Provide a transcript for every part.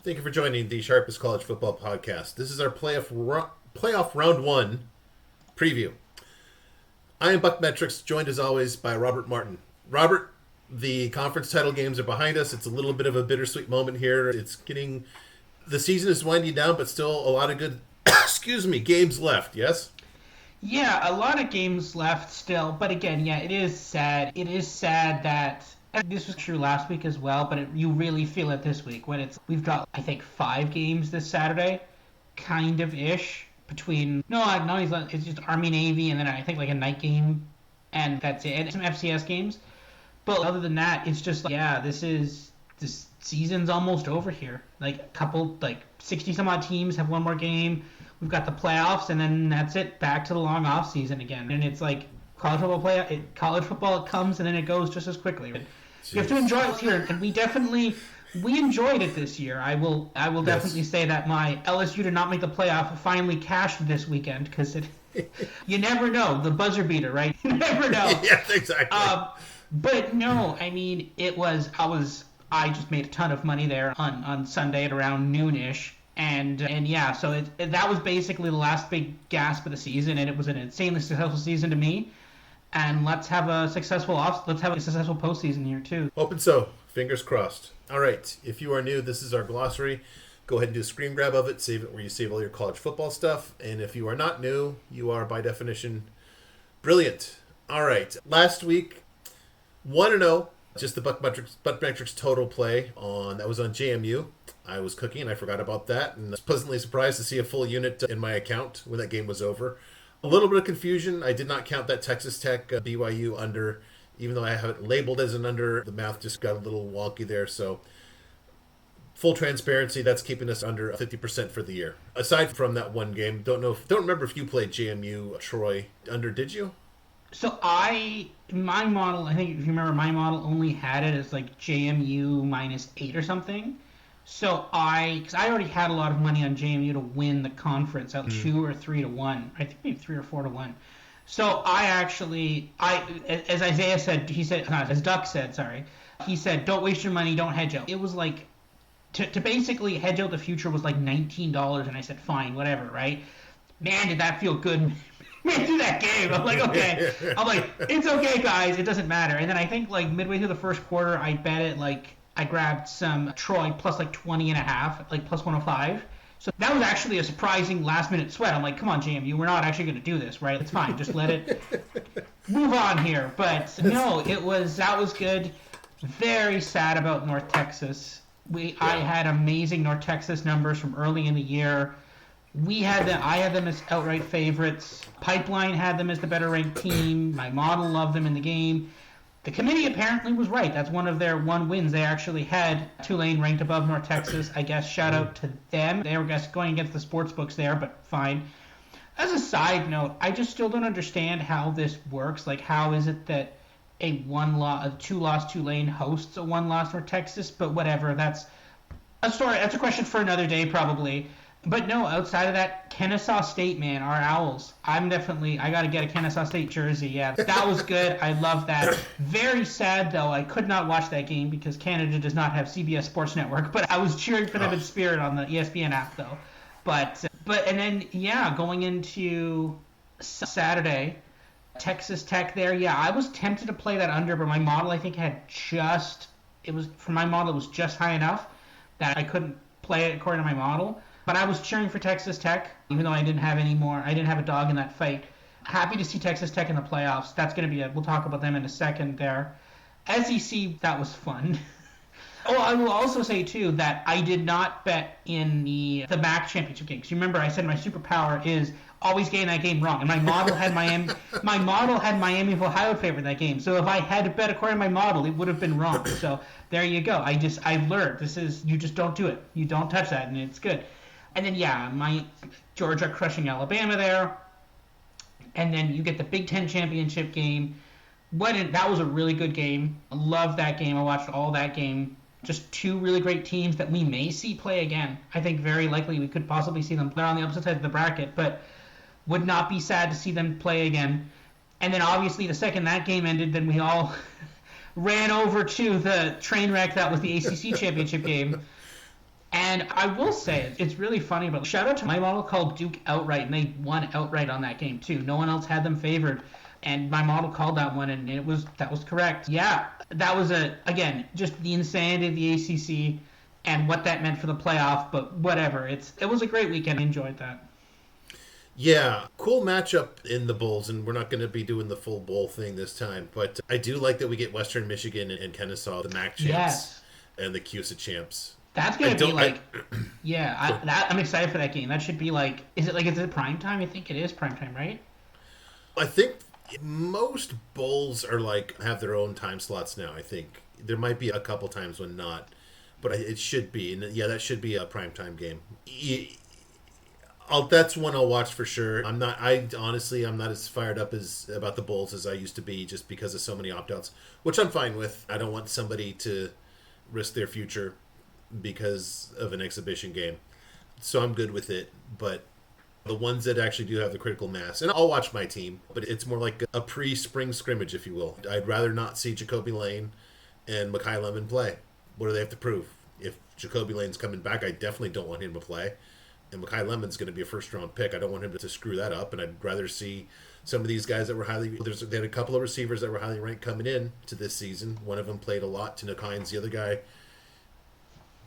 Thank you for joining the Sharpest College Football Podcast. This is our playoff round one preview. I am BuckMetrics, joined as always by Robert Martin. Robert, the conference title games are behind us. It's a little bit of a bittersweet moment here. The season is winding down, but still a lot of good, games left, yes? Yeah, a lot of games left still, but again, yeah, it is sad. It is sad that, and this was true last week as well, but you really feel it this week when we've got, I think, 5 games this Saturday, kind of ish, between, it's just Army Navy, and then I think like a night game, and that's it, and some FCS games. But other than that, it's just like, yeah, this season's almost over here. Like a couple, 60 some odd teams have one more game. We've got the playoffs, and then that's it. Back to the long off season again. And it's like college football, it comes and then it goes just as quickly. You have to enjoy it here, and we enjoyed it this year. I will definitely say that my LSU did not make the playoff finally cashed this weekend because you never know, the buzzer beater, right? You never know. Yes, exactly. But no, I mean, I just made a ton of money there on Sunday at around noonish. And yeah, so that was basically the last big gasp of the season, and it was an insanely successful season to me. And let's have a successful postseason here too. Hoping so. Fingers crossed. All right. If you are new, this is our glossary. Go ahead and do a screen grab of it. Save it where you save all your college football stuff. And if you are not new, you are by definition brilliant. All right. Last week, 1-0. Just the BuckMetrics total play that was on JMU. I was cooking and I forgot about that, and I was pleasantly surprised to see a full unit in my account when that game was over. A little bit of confusion. I did not count that Texas Tech BYU under, even though I have it labeled as an under. The math just got a little wonky there. So full transparency, that's keeping us under 50% for the year. Aside from that one game, don't remember if you played JMU Troy under. Did you? So my model, I think if you remember, my model only had it as like JMU -8 or something. So because I already had a lot of money on JMU to win the conference at 2 or 3 to 1. I think maybe 3 or 4 to 1. So as Isaiah said, as Duck said, sorry, he said, don't waste your money, don't hedge out. It was like, to basically hedge out the future was like $19, and I said, fine, whatever, right? Man, did that feel good. Through that game. I'm like, okay. I'm like, it's okay, guys. It doesn't matter. And then I think like midway through the first quarter, I bet it I grabbed some Troy plus 20.5, plus 105. So that was actually a surprising last minute sweat. I'm like, come on, JMU, we're not actually going to do this, right? It's fine. Just let it move on here. But no, that was good. Very sad about North Texas. I had amazing North Texas numbers from early in the year. I had them as outright favorites. Pipeline had them as the better ranked team. My model loved them in the game. The committee apparently was right. That's one of their one wins. They actually had Tulane ranked above North Texas. I guess shout out to them. They were going against the sports books there, but fine. As a side note, I just still don't understand how this works. Like, how is it that a 2-loss Tulane hosts a 1-loss North Texas? But whatever. That's a story. That's a question for another day, probably. But no, outside of that, Kennesaw State, man, our Owls. I got to get a Kennesaw State jersey. Yeah, that was good. I love that. Very sad, though. I could not watch that game because Canada does not have CBS Sports Network. But I was cheering for them in spirit on the ESPN app, though. But and then, yeah, going into Saturday, Texas Tech there. Yeah, I was tempted to play that under, but my model, I think, it was just high enough that I couldn't play it according to my model. But I was cheering for Texas Tech, even though I didn't have a dog in that fight. Happy to see Texas Tech in the playoffs. That's going to be we'll talk about them in a second there. SEC, that was fun. Oh, I will also say, too, that I did not bet in the MAC championship game. Because you remember I said my superpower is always getting that game wrong. And my model had Miami of Ohio favored that game. So if I had to bet according to my model, it would have been wrong. So there you go. I've learned. You just don't do it. You don't touch that, and it's good. And then, yeah, my Georgia crushing Alabama there. And then you get the Big Ten championship game. That was a really good game. I loved that game. I watched all that game. Just 2 really great teams that we may see play again. I think very likely we could possibly see them. They're on the opposite side of the bracket, but would not be sad to see them play again. And then, obviously, the second that game ended, then we all ran over to the train wreck that was the ACC championship game. And I will say, it's really funny, but shout out to my model called Duke outright, and they won outright on that game too. No one else had them favored, and my model called that one, and that was correct. Yeah, that was again just the insanity of the ACC and what that meant for the playoff. But whatever, it was a great weekend. I enjoyed that. Yeah, cool matchup in the Bowls, and we're not going to be doing the full bowl thing this time, but I do like that we get Western Michigan and Kennesaw, the MAC champs, Yes. and the CUSA champs. That's gonna be like, I'm excited for that game. That should be like, is it prime time? I think it is prime time, right? I think most bowls are like have their own time slots now. I think there might be a couple times when not, but it should be. And yeah, that should be a primetime game. That's one I'll watch for sure. I'm not as fired up as about the bowls as I used to be, just because of so many opt-outs, which I'm fine with. I don't want somebody to risk their future because of an exhibition game, so I'm good with it. But the ones that actually do have the critical mass, and I'll watch my team, but it's more like a pre-spring scrimmage, if you will. I'd rather not see Jacoby Lane and Mekhi Lemon play. What do they have to prove? If Jacoby Lane's coming back, I definitely don't want him to play, and Mekhi Lemon's going to be a first-round pick. I don't want him to screw that up, and I'd rather see some of these guys that were they had a couple of receivers that were highly ranked coming in to this season. One of them played a lot, Tinook Hines. The other guy,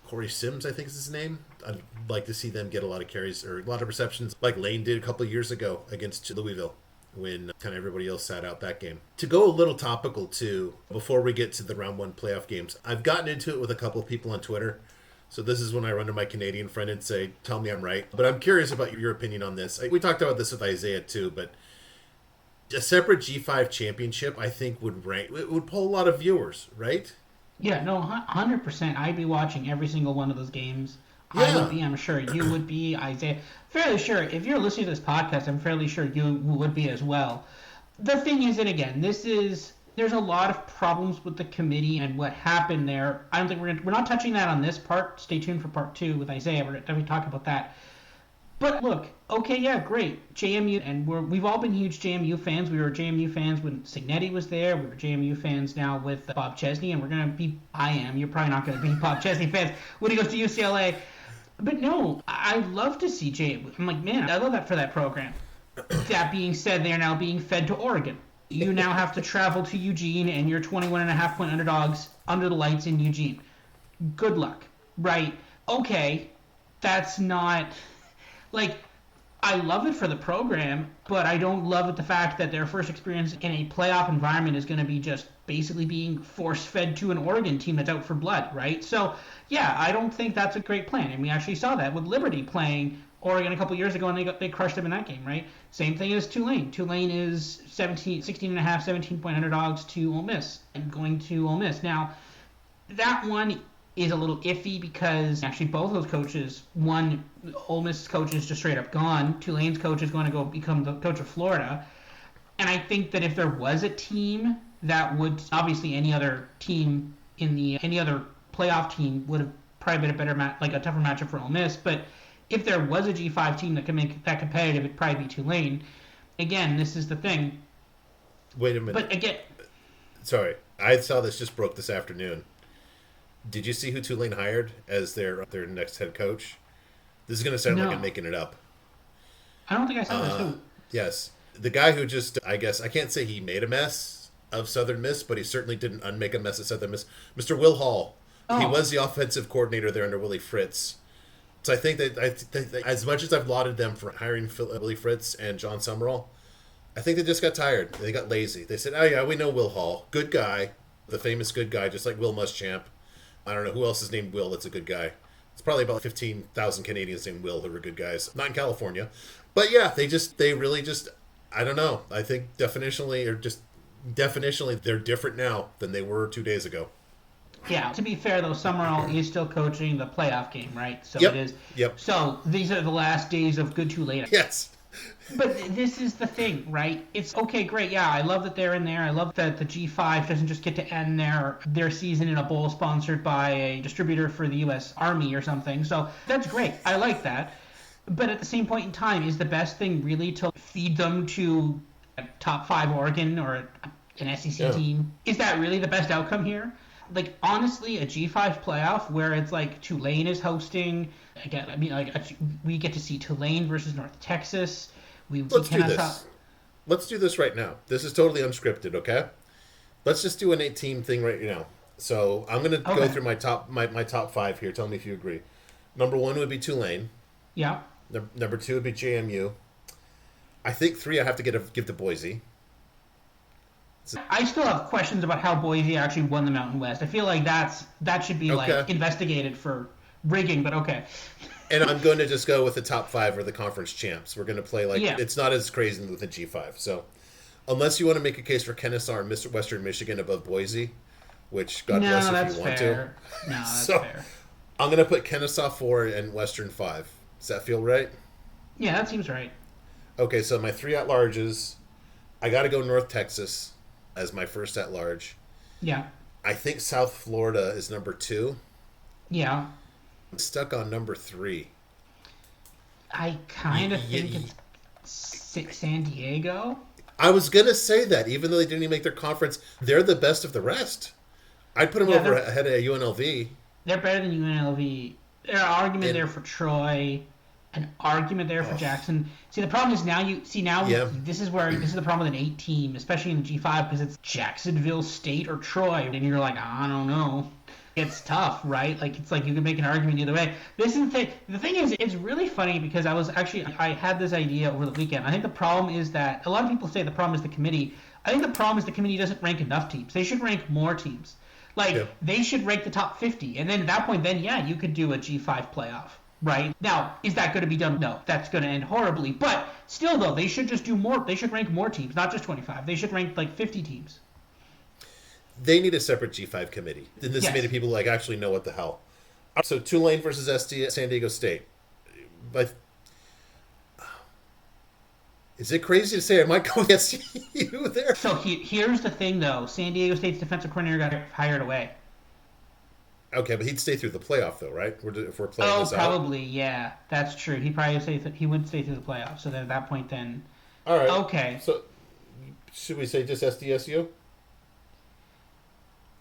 Corey Sims, I think is his name. I'd like to see them get a lot of carries or a lot of receptions like Lane did a couple of years ago against Louisville when kind of everybody else sat out that game. To go a little topical too, before we get to the round one playoff games, I've gotten into it with a couple of people on Twitter. So this is when I run to my Canadian friend and say, tell me I'm right. But I'm curious about your opinion on this. We talked about this with Isaiah too, but a separate G5 championship I think would pull a lot of viewers, right? Yeah, no, 100%. I'd be watching every single one of those games. Yeah. I would be, I'm sure you would be, Isaiah. Fairly sure, if you're listening to this podcast, I'm fairly sure you would be as well. The thing is that, again, there's a lot of problems with the committee and what happened there. I don't think we're not touching that on this part. Stay tuned for part 2 with Isaiah. We're definitely talking about that. But look, okay, yeah, great. JMU, and we've all been huge JMU fans. We were JMU fans when Signetti was there. We were JMU fans now with Bob Chesney, and we're going to be, you're probably not going to be Bob Chesney fans when he goes to UCLA. But no, I love to see JMU. I'm like, man, I love that for that program. That being said, they are now being fed to Oregon. You now have to travel to Eugene, and you're 21.5-point underdogs under the lights in Eugene. Good luck, right? Okay, that's not... Like, I love it for the program, but I don't love it the fact that their first experience in a playoff environment is going to be just basically being force-fed to an Oregon team that's out for blood, right? So, yeah, I don't think that's a great plan. And we actually saw that with Liberty playing Oregon a couple years ago, and they crushed them in that game, right? Same thing as Tulane. Tulane is 17.5 underdogs to Ole Miss and going to Ole Miss. Now, that one is a little iffy because actually both those coaches, one, Ole Miss coach is just straight up gone. Tulane's coach is going to go become the coach of Florida. And I think that if there was a team that would, obviously any other team any other playoff team would have probably been a tougher matchup for Ole Miss. But if there was a G5 team that could make that competitive, it'd probably be Tulane. Again, this is the thing. Wait a minute. But again, sorry, I saw this just broke this afternoon. Did you see who Tulane hired as their next head coach? This is going to sound like I'm making it up. I don't think I saw this. Who? Yes. The guy who just, I guess, I can't say he made a mess of Southern Miss, but he certainly didn't unmake a mess of Southern Miss. Mr. Will Hall. Oh. He was the offensive coordinator there under Willie Fritz. So I think that as much as I've lauded them for hiring Willie Fritz and John Summerall, I think they just got tired. They got lazy. They said, oh yeah, we know Will Hall. Good guy. The famous good guy, just like Will Muschamp. I don't know who else is named Will that's a good guy. It's probably about 15,000 Canadians named Will who are good guys. Not in California. But yeah, they really just, I don't know. I think definitionally they're different now than they were 2 days ago. Yeah, to be fair though, Summerall is still coaching the playoff game, right? So yep. It is. Yep. So these are the last days of good Tulane. Yes. But this is the thing, right? It's okay, great. Yeah, I love that they're in there. I love that the G5 doesn't just get to end their season in a bowl sponsored by a distributor for the U.S. Army or something. So that's great. I like that. But at the same point in time, is the best thing really to feed them to a top 5 Oregon or an SEC team? Is that really the best outcome here? like honestly, a G5 playoff where it's like Tulane is hosting. Again, I mean, like we get to see Tulane versus North Texas. We Let's do kind of saw. this. Let's do this right now. This is totally unscripted, okay? Let's just do an 8-team thing right now. So I'm gonna go Okay. through my top five here. Tell me if you agree. Number one would be Tulane. Yeah. Number two would be JMU. I think three I have to give to Boise. I still have questions about how Boise actually won the Mountain West. I feel like that should be Okay. like investigated for rigging, but okay. And I'm going to just go with the top five or the conference champs. We're going to play like Yeah. it's not as crazy with the G5. So unless you want to make a case for Kennesaw and Mr. Western Michigan above Boise, which God No, bless that's if you want fair. to. No, that's So fair. I'm going to put Kennesaw 4 and Western 5. Does that feel right? Yeah, that seems right. Okay, so my three at larges, I got to go North Texas as my first at large. Yeah. I think South Florida is number 2. Yeah. I'm stuck on number 3. I kind of Y- think y- it's San Diego. I was going to say that, even though they didn't even make their conference, they're the best of the rest. I'd put them Yeah, over they're ahead of UNLV. they're better than UNLV. There's an argument And there for Troy, an argument there for oh, Jackson. See, the problem is now yeah, this is the problem with an 8 team, especially in the G5, because it's Jacksonville State or Troy, and you're like, I don't know. It's tough, right? Like it's like you can make an argument either way. This is the thing. The thing is, it's really funny because I had this idea over the weekend. I think the problem is that a lot of people say the problem is the committee. I think the problem is the committee doesn't rank enough teams. They should rank more teams. Like yeah. they should rank the top 50, and then at that point, then yeah, you could do a G5 playoff, right? Now, is that going to be done? No, that's going to end horribly. But still, though, they should just do more. They should rank more teams, not just 25. They should rank like 50 teams. They need a separate G5 committee. And this Yes. made people like actually know what the hell. So Tulane versus San Diego State. But is it crazy to say I might go against you there? So here's the thing, though. San Diego State's defensive coordinator got hired away. Okay, but he'd stay through the playoff though, right? If we're playing Oh, this out. probably, yeah. That's true. He probably he wouldn't stay through the playoffs. So then at that point, then All right. okay. So should we say just SDSU?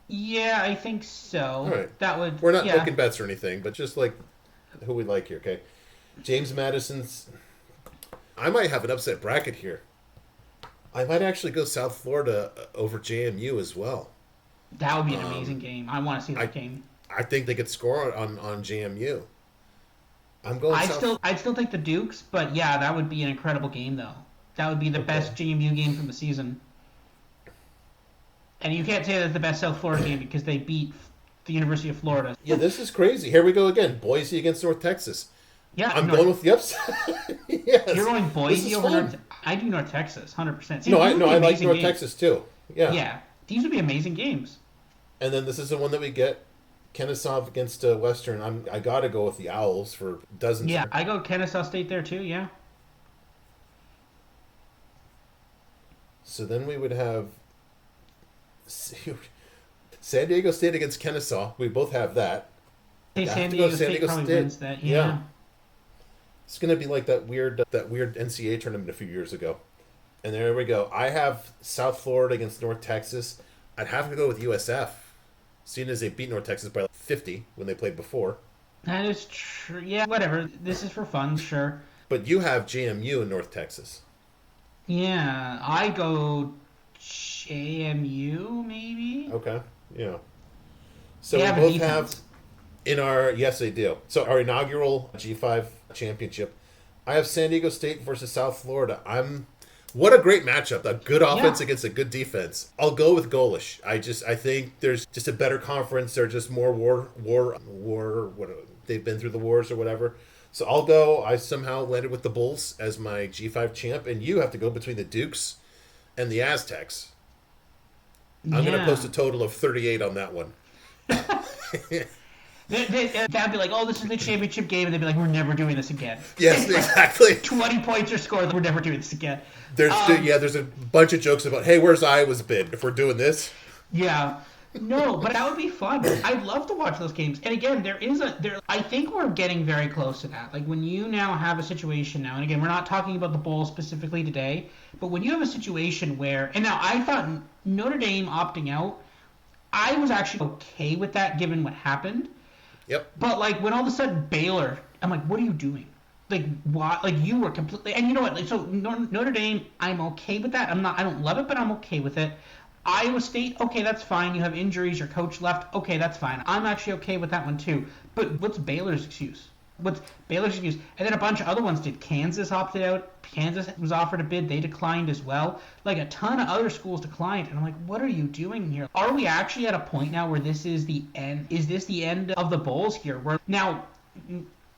Yeah, I think so. All right. That would. We're not yeah. booking bets or anything, but just like who we like here, okay? James Madison's. I might have an upset bracket here. I might actually go South Florida over JMU as well. That would be an amazing game. I want to see that game. I think they could score on JMU. I'm going South. I'd still take the Dukes, but yeah, that would be an incredible game though. That would be the best JMU game from the season. And you can't say that's the best South Florida game because they beat the University of Florida. Yeah, this is crazy. Here we go again. Boise against North Texas. Yeah, I'm going with the upset. Yes. You're going This Boise is over fun. North. I do North Texas, 100%. See, No, these I would be like amazing North games. Texas too. Yeah. Yeah, these would be amazing games. And then this is the one that we get. Kennesaw against Western. I got to go with the Owls for dozens. Yeah, I go Kennesaw State there too. Yeah. So then we would have San Diego State against Kennesaw. We both have that. Hey, I have San to go Diego State probably State. wins that. Yeah. Yeah. It's gonna be like that weird NCAA tournament a few years ago. And there we go. I have South Florida against North Texas. I'd have to go with USF, seeing as they beat North Texas by like 50 when they played before. That is true. Yeah, whatever. This is for fun, sure. But you have JMU in North Texas. Yeah, I go JMU maybe. Okay. Yeah. So They we have a both defense. have in our yes they do. So our inaugural G5 championship, I have San Diego State versus South Florida. What a great matchup. A good offense Yeah. against a good defense. I'll go with Golish. I think there's just a better conference. They're just more war what they've been through the wars or whatever. So I'll go. I somehow landed with the Bulls as my G5 champ, and you have to go between the Dukes and the Aztecs. I'm going to post a total of 38 on that one. That'd be like, oh, this is the championship game, and they'd be like, we're never doing this again. Yes, exactly. 20 points are scored, we're never doing this again. There's a bunch of jokes about, hey, where's Iowa's bid if we're doing this? Yeah. No, but that would be fun. I'd love to watch those games. And again, I think we're getting very close to that. Like when you now have a situation now, and again, we're not talking about the bowl specifically today, but when you have a situation where, and now I thought Notre Dame opting out, I was actually okay with that given what happened. Yep. But like when all of a sudden Baylor, I'm like, what are you doing? Like why? Like you were completely, and you know what? Like, so Notre Dame, I'm okay with that. I don't love it, but I'm okay with it. Iowa State, okay, that's fine. You have injuries, your coach left, okay, that's fine. I'm actually okay with that one too. But what's Baylor's excuse? What's Baylor's excuse? And then a bunch of other ones did. Kansas opted out. Kansas was offered a bid. They declined as well. Like a ton of other schools declined. And I'm like, what are you doing here? Are we actually at a point now where this is the end? Is this the end of the bowls here? Where now,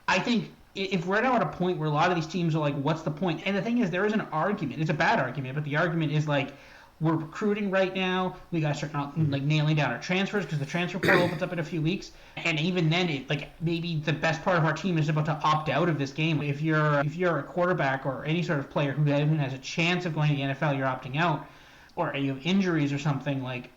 I think if we're now at a point where a lot of these teams are like, what's the point? And the thing is, there is an argument. It's a bad argument, but the argument is like, we're recruiting right now. We got to start like nailing down our transfers because the transfer portal opens up in a few weeks. And even then, maybe the best part of our team is about to opt out of this game. If you're a quarterback or any sort of player who even has a chance of going to the NFL, you're opting out, or you have injuries or something. Like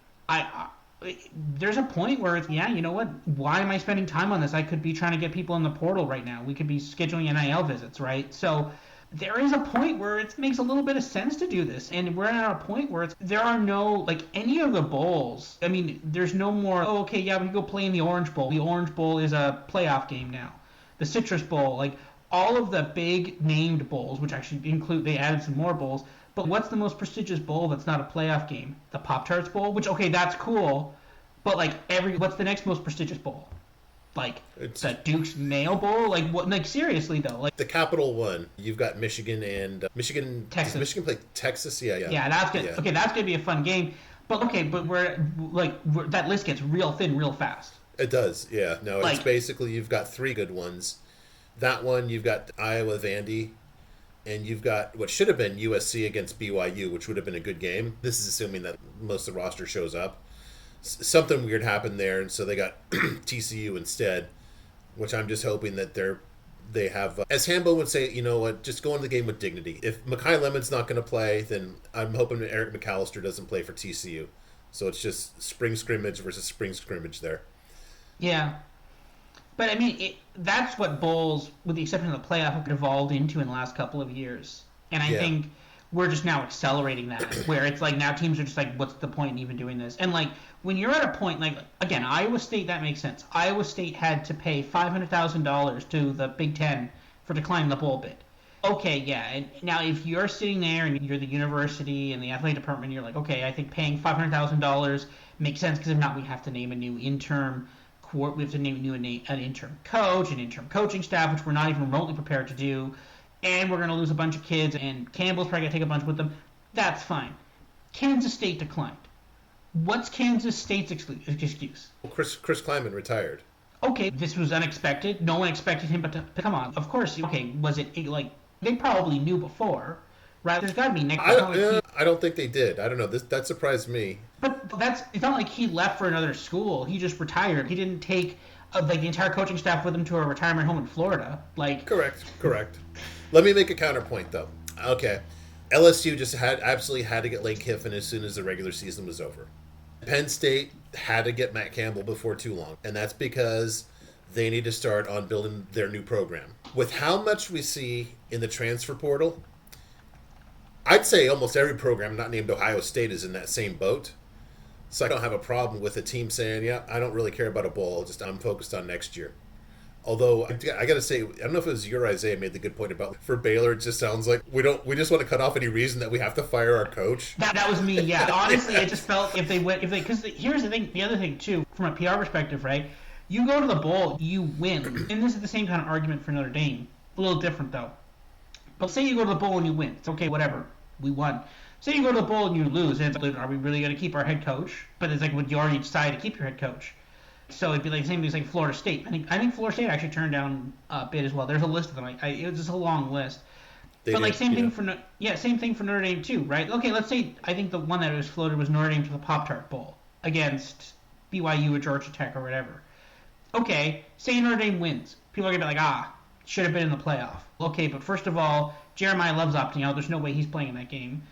there's a point where it's you know what? Why am I spending time on this? I could be trying to get people in the portal right now. We could be scheduling NIL visits, right? So there is a point where it makes a little bit of sense to do this, and we're at a point where there are no, like, any of the bowls. I mean, there's no more, oh, okay, yeah, we can go play in the Orange Bowl. The Orange Bowl is a playoff game now. The Citrus Bowl, like, all of the big named bowls, which actually they added some more bowls, but what's the most prestigious bowl that's not a playoff game? The Pop-Tarts Bowl, which, okay, that's cool, but, like, what's the next most prestigious bowl? Like it's the Duke's Mayo Bowl, like what? Like seriously though, like the Capital One. You've got Michigan and Texas. Does Michigan play Texas? Yeah. Yeah, that's good. Yeah. Okay, that's gonna be a fun game. But okay, but that list gets real thin real fast. It does. Yeah. No, like, it's basically you've got three good ones. That one you've got Iowa Vandy, and you've got what should have been USC against BYU, which would have been a good game. This is assuming that most of the roster shows up. Something weird happened there, and so they got TCU instead, which I'm just hoping that they have, as Hambo would say, you know what, just go into the game with dignity. If Mekhi Lemon's not going to play, then I'm hoping that Eric McAllister doesn't play for TCU. So it's just spring scrimmage versus spring scrimmage there. Yeah. But, I mean, that's what bowls, with the exception of the playoff, have evolved into in the last couple of years. And I think we're just now accelerating that, where it's like now teams are just like, what's the point in even doing this? And, like, when you're at a point, like, again, Iowa State, that makes sense. Iowa State had to pay $500,000 to the Big Ten for declining the bowl bid. Okay, yeah. And now if you're sitting there and you're the university and the athletic department, you're like, okay, I think paying $500,000 makes sense because if not, we have to name a new interim court. We have to name an interim coach, an interim coaching staff, which we're not even remotely prepared to do. And we're going to lose a bunch of kids, and Campbell's probably going to take a bunch with them. That's fine. Kansas State declined. What's Kansas State's excuse? Well, Chris Kleiman retired. Okay, this was unexpected. No one expected him, but come on. Of course, okay, was it like they probably knew before, right? There's got to be next. I don't think they did. I don't know. That surprised me. But it's not like he left for another school. He just retired. He didn't take the entire coaching staff with him to a retirement home in Florida. Like correct. Let me make a counterpoint though. Okay, LSU just absolutely had to get Lane Kiffin as soon as the regular season was over. Penn State had to get Matt Campbell before too long, and that's because they need to start on building their new program. With how much we see in the transfer portal, I'd say almost every program not named Ohio State is in that same boat. So I don't have a problem with a team saying, yeah, I don't really care about a bowl, I'm focused on next year. Although I got to say, I don't know if it was you or Isaiah made the good point about for Baylor. It just sounds like we just want to cut off any reason that we have to fire our coach. That was me. Yeah, honestly, I just felt because here's the thing. The other thing too, from a PR perspective, right? You go to the bowl, you win, and this is the same kind of argument for Notre Dame. A little different though. But say you go to the bowl and you win. It's okay, whatever. We won. Say you go to the bowl and you lose, and it's like, are we really going to keep our head coach? But it's like, would you already decide to keep your head coach? So it'd be like the same thing as like Florida State. I think Florida State actually turned down a bid as well. There's a list of them. It was just a long list. Same thing for Notre Dame too, right? Okay, let's say I think the one that was floated was Notre Dame to the Pop-Tart Bowl against BYU or Georgia Tech or whatever. Okay, say Notre Dame wins. People are gonna be like, should have been in the playoff. Okay, but first of all, Jeremiah Love's opting out. There's no way he's playing in that game.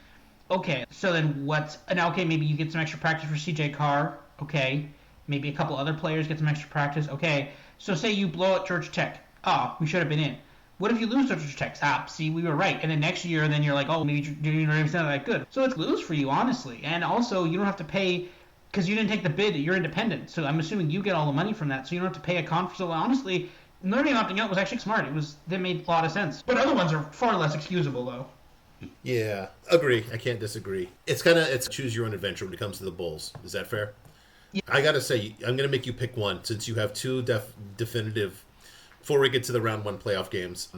Okay, so then maybe you get some extra practice for CJ Carr. Okay. Maybe a couple other players get some extra practice. Okay, so say you blow out Georgia Tech. We should have been in. What if you lose to Georgia Tech? See, we were right. And then next year, then you're like, maybe you're not that good. So it's lose for you, honestly. And also, you don't have to pay because you didn't take the bid, you're independent. So I'm assuming you get all the money from that, so you don't have to pay a conference. So honestly, Notre Dame opting out was actually smart. That made a lot of sense. But other ones are far less excusable, though. Yeah, agree. I can't disagree. It's choose your own adventure when it comes to the Bulls. Is that fair? Yeah. I gotta say, I'm gonna make you pick one since you have two definitive. Before we get to the round one playoff games,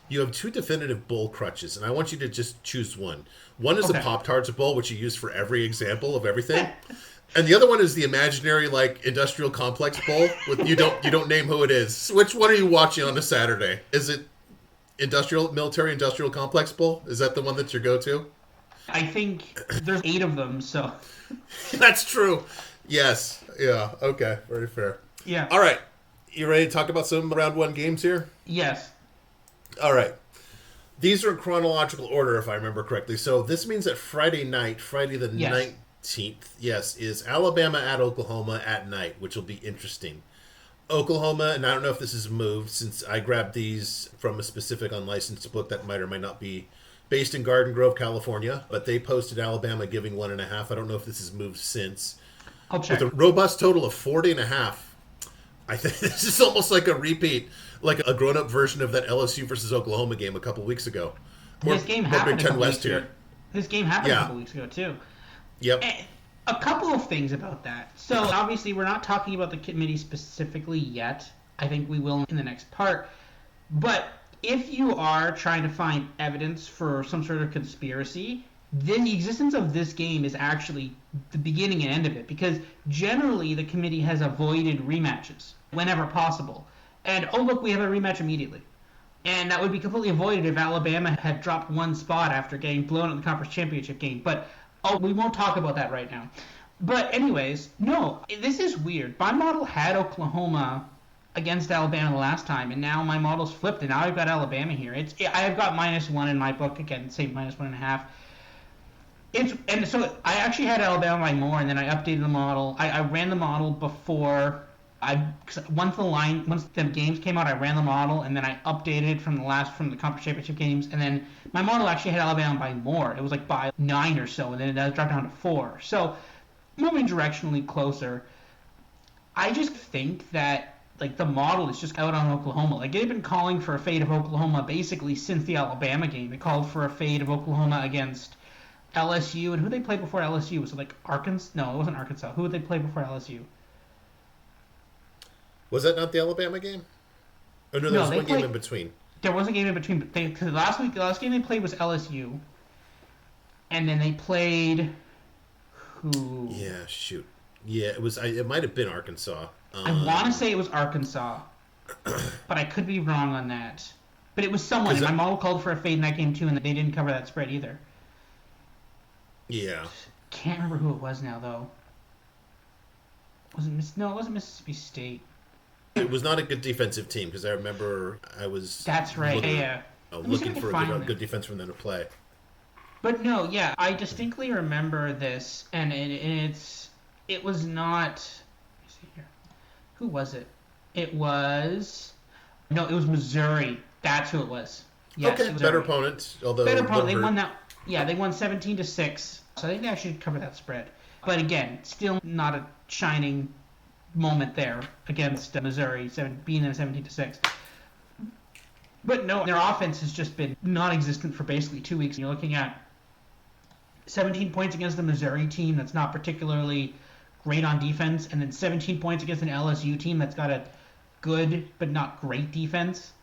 you have two definitive Bull crutches, and I want you to just choose one. One is the Pop-Tarts Bowl, which you use for every example of everything. And the other one is the imaginary, like, industrial complex bowl with you don't name who it is. Which one are you watching on a Saturday? Is it military industrial complex bowl? Is that the one that's your go-to? I think there's 8 of them, so that's true. Yes. Yeah. Okay. Very fair. Yeah. All right. You ready to talk about some round one games here? Yes. All right. These are in chronological order, if I remember correctly. So this means that Friday night, Friday the 19th, is Alabama at Oklahoma at night, which will be interesting. Oklahoma, and I don't know if this has moved since I grabbed these from a specific unlicensed book that might or might not be based in Garden Grove, California, but they posted Alabama giving 1.5. I don't know if this has moved since. I'll check. With a robust total of 40.5. I think this is almost like a repeat, like a grown-up version of that LSU versus Oklahoma game a couple weeks ago. This game happened Big Ten West here. This game happened a couple weeks ago, too. Yep. A couple of things about that. So, obviously, we're not talking about the committee specifically yet. I think we will in the next part. But if you are trying to find evidence for some sort of conspiracy, then the existence of this game is actually the beginning and end of it. Because generally, the committee has avoided rematches whenever possible. And, oh, look, we have a rematch immediately. And that would be completely avoided if Alabama had dropped one spot after getting blown in the conference championship game. But we won't talk about that right now. But anyways, no, this is weird. My model had Oklahoma against Alabama the last time, and now my model's flipped, and now I've got Alabama here. I've got -1 in my book, again, say -1.5. And so I actually had Alabama by more, and then I updated the model. I ran the model before once the games came out, I ran the model, and then I updated it from the conference championship games, and then my model actually had Alabama by more. It was like by 9 or so, and then it dropped down to 4. So moving directionally closer. I just think that like the model is just out on Oklahoma. Like it had been calling for a fade of Oklahoma basically since the Alabama game. It called for a fade of Oklahoma against LSU, and who they played before LSU? Was it like Arkansas? No, it wasn't Arkansas. Who would they play before LSU? Was that not the Alabama game? Oh, no, there was one game in between. There was a game in between, but the last game they played was LSU. And then they played who? Yeah, shoot. Yeah, it might have been Arkansas. I want to say it was Arkansas, but I could be wrong on that. But it was someone. And my model called for a fade in that game, too, and they didn't cover that spread either. Yeah. Can't remember who it was now, though. It wasn't Mississippi State. It was not a good defensive team because I remember I was. That's right. Looking for a good defense from them to play. But no, yeah, I distinctly remember this, and it was not. Let me see here. Who was it? It was Missouri. That's who it was. Yes, okay, better opponent. Better opponent. They won that. Yeah, they won 17-6. So I think they actually covered that spread. But again, still not a shining moment there against Missouri, being in 17-6. But no, their offense has just been non-existent for basically 2 weeks. You're looking at 17 points against the Missouri team that's not particularly great on defense, and then 17 points against an LSU team that's got a good but not great defense.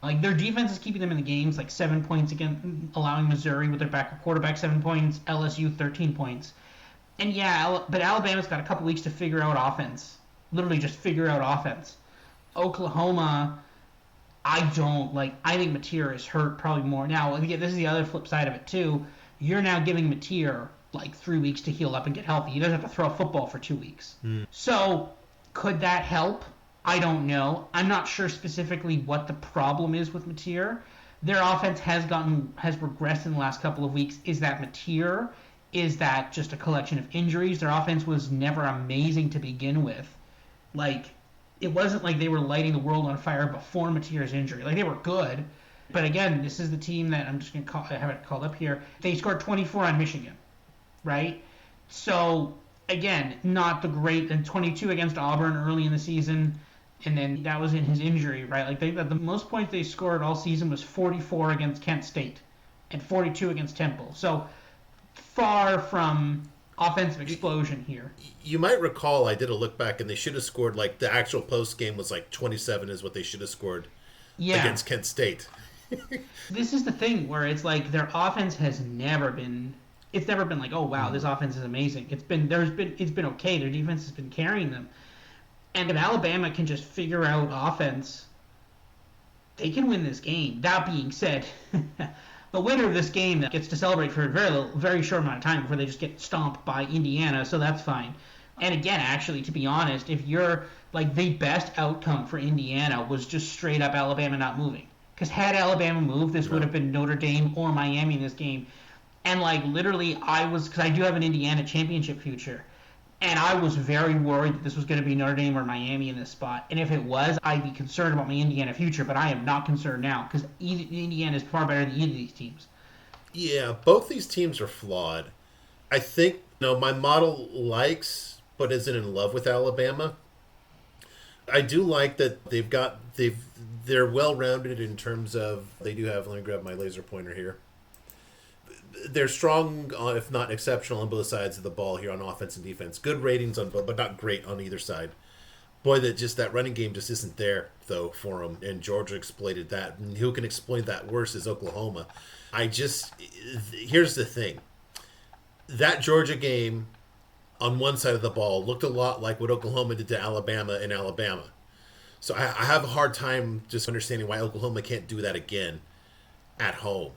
Like their defense is keeping them in the games, like 7 points again, allowing Missouri with their backup quarterback 7 points, LSU 13 points. And yeah, but Alabama's got a couple weeks to figure out offense. Literally just figure out offense. Oklahoma, I think Mateer is hurt probably more. Now, again, this is the other flip side of it too. You're now giving Mateer like 3 weeks to heal up and get healthy. He doesn't have to throw a football for 2 weeks. So could that help? I don't know. I'm not sure specifically what the problem is with Mateer. Their offense has regressed in the last couple of weeks. Is that Mateer? Is that just a collection of injuries? Their offense was never amazing to begin with. Like, it wasn't like they were lighting the world on fire before Mateer's injury. Like, they were good. But again, this is the team that I'm just going to have it called up here. They scored 24 on Michigan, right? So again, not the great, and 22 against Auburn early in the season, and then that was in his injury, right? Like the most points they scored all season was 44 against Kent State and 42 against Temple. So far from offensive explosion here. You might recall I did a look back, and they should have scored, like, the actual post game was like 27 is what they should have scored against Kent State. This is the thing where it's like their offense has never been. It's never been like, oh wow, this offense is amazing. It's been okay. Their defense has been carrying them, and if Alabama can just figure out offense, they can win this game. That being said, the winner of this game gets to celebrate for a very short amount of time before they just get stomped by Indiana. So that's fine. And again, actually, to be honest, if you're like the best outcome for Indiana was just straight up Alabama not moving. Because had Alabama moved, this would have been Notre Dame or Miami in this game. And, like, literally, because I do have an Indiana championship future, and I was very worried that this was going to be Notre Dame or Miami in this spot. And if it was, I'd be concerned about my Indiana future, but I am not concerned now, because Indiana is far better than either of these teams. Yeah, both these teams are flawed. I think, my model likes, but isn't in love with Alabama. I do like that they're well-rounded in terms of, they do have, let me grab my laser pointer here. They're strong, if not exceptional, on both sides of the ball here on offense and defense. Good ratings on both, but not great on either side. Boy, that running game just isn't there, though, for them, and Georgia exploited that. And who can exploit that worse is Oklahoma. Here's the thing. That Georgia game on one side of the ball looked a lot like what Oklahoma did to Alabama in Alabama. So I have a hard time just understanding why Oklahoma can't do that again at home.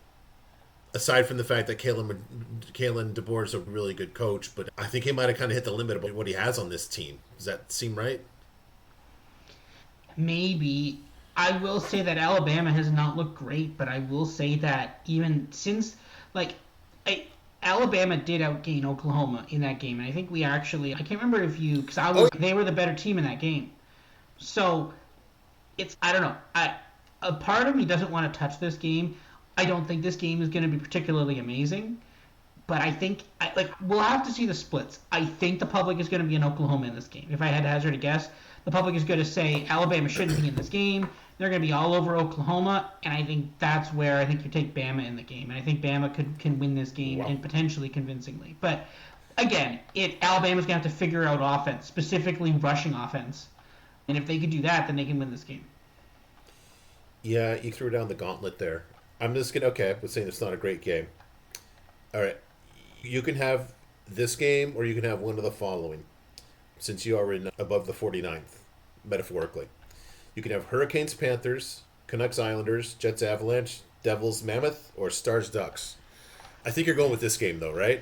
Aside from the fact that Kalen DeBoer is a really good coach, but I think he might have kind of hit the limit of what he has on this team. Does that seem right? Maybe. I will say that Alabama has not looked great, but I will say that even since, Alabama did outgain Oklahoma in that game, and I think I can't remember because they were the better team in that game. So, I don't know. A part of me doesn't want to touch this game. I don't think this game is going to be particularly amazing, but I think we'll have to see the splits. I think the public is going to be in Oklahoma in this game. If I had to hazard a guess, the public is going to say Alabama shouldn't be in this game. They're going to be all over Oklahoma, and I think that's where I think you take Bama in the game, and I think Bama can win this game and potentially convincingly. But again, Alabama's going to have to figure out offense, specifically rushing offense, and if they could do that, then they can win this game. Yeah, you threw down the gauntlet there. I'm just going to, I'm saying it's not a great game. All right. You can have this game or you can have one of the following, since you are in above the 49th, metaphorically. You can have Hurricanes Panthers, Canucks Islanders, Jets Avalanche, Devils Mammoth, or Stars Ducks. I think you're going with this game, though, right?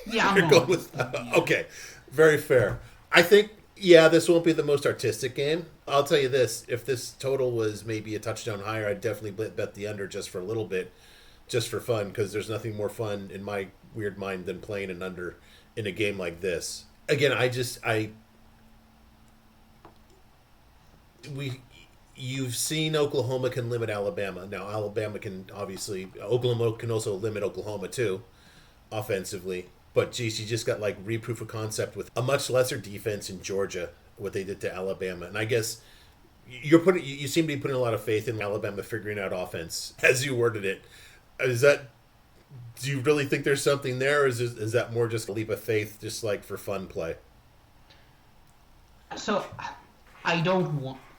Yeah, I'm you're going with. Okay, very fair. I think, this won't be the most artistic game. I'll tell you this: if this total was maybe a touchdown higher, I'd definitely bet the under just for a little bit, just for fun, because there's nothing more fun in my weird mind than playing an under in a game like this. Again, you've seen Oklahoma can limit Alabama. Now, Oklahoma can also limit Oklahoma too, offensively. But geez, you just got proof of concept with a much lesser defense in Georgia, what they did to Alabama. And I guess you seem to be putting a lot of faith in Alabama figuring out offense, as you worded it. Do you really think there's something there, or is that more just a leap of faith, just for fun play? So, I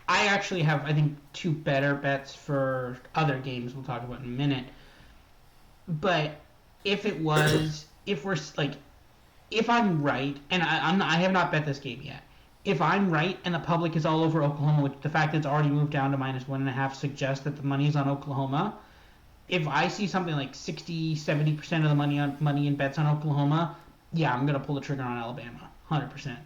actually have, I think, two better bets for other games we'll talk about in a minute. But if I'm right, and I have not bet this game yet. If I'm right and the public is all over Oklahoma, which the fact that it's already moved down to -1.5 suggests that the money's on Oklahoma. If I see something like 60-70% of the money in bets on Oklahoma, I'm going to pull the trigger on Alabama, 100%.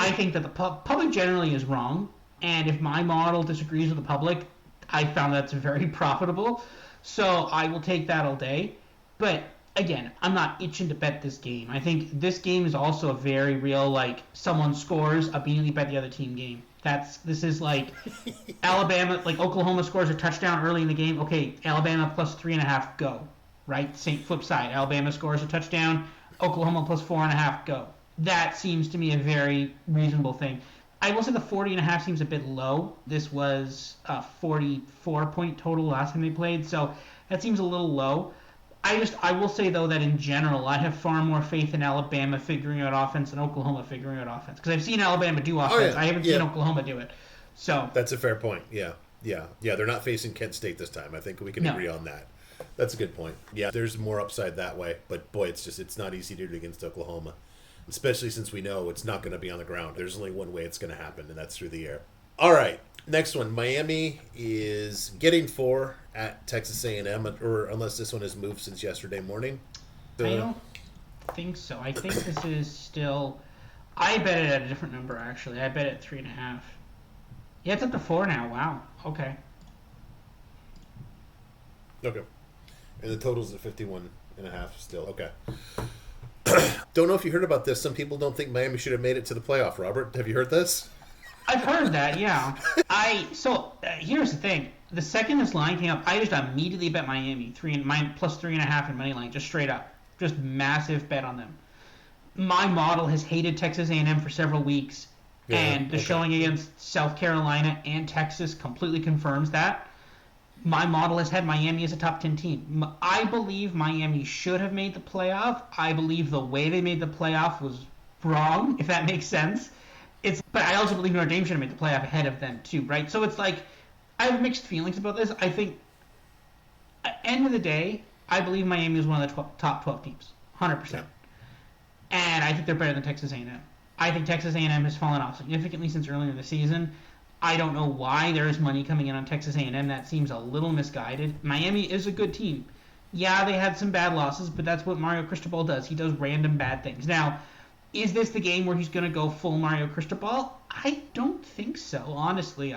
I think that the public generally is wrong, and if my model disagrees with the public, I found that's very profitable. So I will take that all day. But again, I'm not itching to bet this game. I think this game is also a very real, someone scores, immediately bet the other team game. This is Alabama, Oklahoma scores a touchdown early in the game. Okay, Alabama plus 3.5, go. Right? Same flip side. Alabama scores a touchdown, Oklahoma plus 4.5, go. That seems to me a very reasonable thing. I will say the 40.5 seems a bit low. This was a 44-point total last time they played, so that seems a little low. I will say though that in general, I have far more faith in Alabama figuring out offense than Oklahoma figuring out offense. Because I've seen Alabama do offense, yeah, I haven't seen Oklahoma do it. So that's a fair point. Yeah. They're not facing Kent State this time. I think we can agree on that. That's a good point. Yeah, there's more upside that way, but boy, it's not easy to do it against Oklahoma, especially since we know it's not going to be on the ground. There's only one way it's going to happen, and that's through the air. All right, next one. Miami is getting 4 at Texas A&M, or unless this one has moved since yesterday morning. I don't think so. I think this is still. I bet it at a different number actually. I bet it at 3.5. Yeah, it's up to 4 now. Wow. Okay. Okay. And the total's at 51.5 still. Okay. Don't know if you heard about this. Some people don't think Miami should have made it to the playoff. Robert, have you heard this? I've heard that, yeah. Here's the thing. The second this line came up, I just immediately bet Miami plus 3.5 in money line, just straight up, just massive bet on them. My model has hated Texas A&M for several weeks, and the showing against South Carolina and Texas completely confirms that. My model has had Miami as a top 10 team. I believe Miami should have made the playoff. I believe the way they made the playoff was wrong, if that makes sense. But I also believe Notre Dame should have made the playoff ahead of them too, right? So it's like I have mixed feelings about this. I think at the end of the day, I believe Miami is one of the top 12 teams, 100%. Yeah. And I think they're better than Texas A&M. I think Texas A&M has fallen off significantly since earlier in the season. I don't know why there is money coming in on Texas A&M. That seems a little misguided. Miami is a good team. Yeah, they had some bad losses, but that's what Mario Cristobal does. He does random bad things. Now, is this the game where he's going to go full Mario Cristobal? I don't think so, honestly.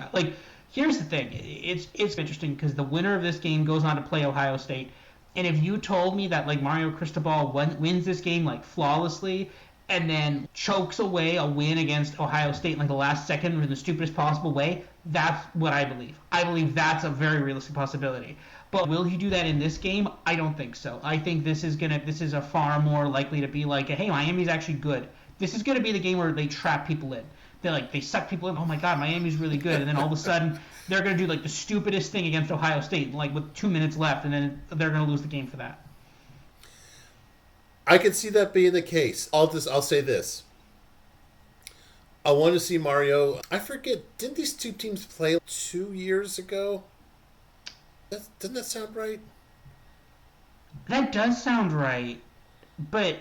Here's the thing. It's interesting because the winner of this game goes on to play Ohio State. And if you told me that Mario Cristobal wins this game flawlessly and then chokes away a win against Ohio State in the last second in the stupidest possible way, that's what I believe. I believe that's a very realistic possibility. But will he do that in this game? I don't think so. I think this is a far more likely to be hey, Miami's actually good. This is gonna be the game where they trap people in. They suck people in. Oh my God, Miami's really good, and then all of a sudden they're gonna do the stupidest thing against Ohio State, with 2 minutes left, and then they're gonna lose the game for that. I can see that being the case. I'll say this. I want to see Mario. I forget. Didn't these two teams play 2 years ago? Doesn't that sound right? That does sound right, but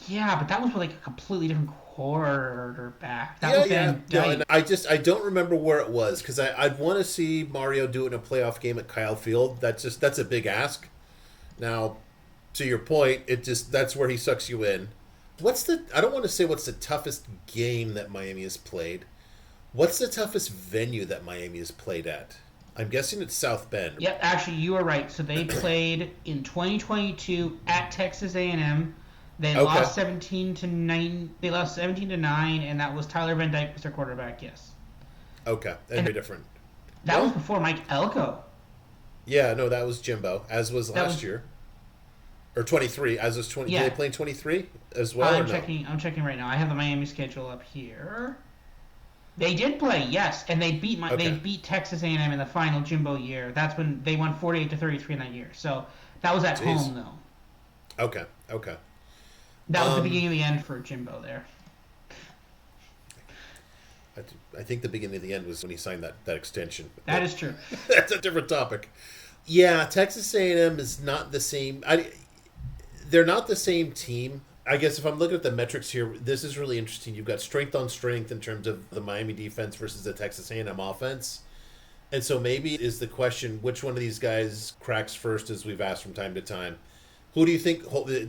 that was with a completely different quarterback. That was Van Dyke. No, I don't remember where it was because I'd want to see Mario do it in a playoff game at Kyle Field. That's a big ask. Now, to your point, that's where he sucks you in. I don't want to say what's the toughest game that Miami has played. What's the toughest venue that Miami has played at? I'm guessing it's South Bend. Yep, actually, you are right. So they played in 2022 at Texas A&M. They lost 17-9. They lost 17-9, and that was Tyler Van Dyke was their quarterback. Yes. Okay, that'd be different. That was before Mike Elko. Yeah, no, that was Jimbo, as was last year. Or 23, as was 20. Yeah. Did they play in 23 as well? I'm checking right now. I have the Miami schedule up here. They did play, yes, and they beat Texas A&M in the final Jimbo year. That's when they won 48-33 in that year. So that was at home, though. Okay. That was the beginning of the end for Jimbo there. I think the beginning of the end was when he signed that extension. That is true. That's a different topic. Yeah, Texas A&M is not the same. They're not the same team. I guess if I'm looking at the metrics here, this is really interesting. You've got strength on strength in terms of the Miami defense versus the Texas A&M offense. And so maybe is the question, which one of these guys cracks first, as we've asked from time to time. Who do you think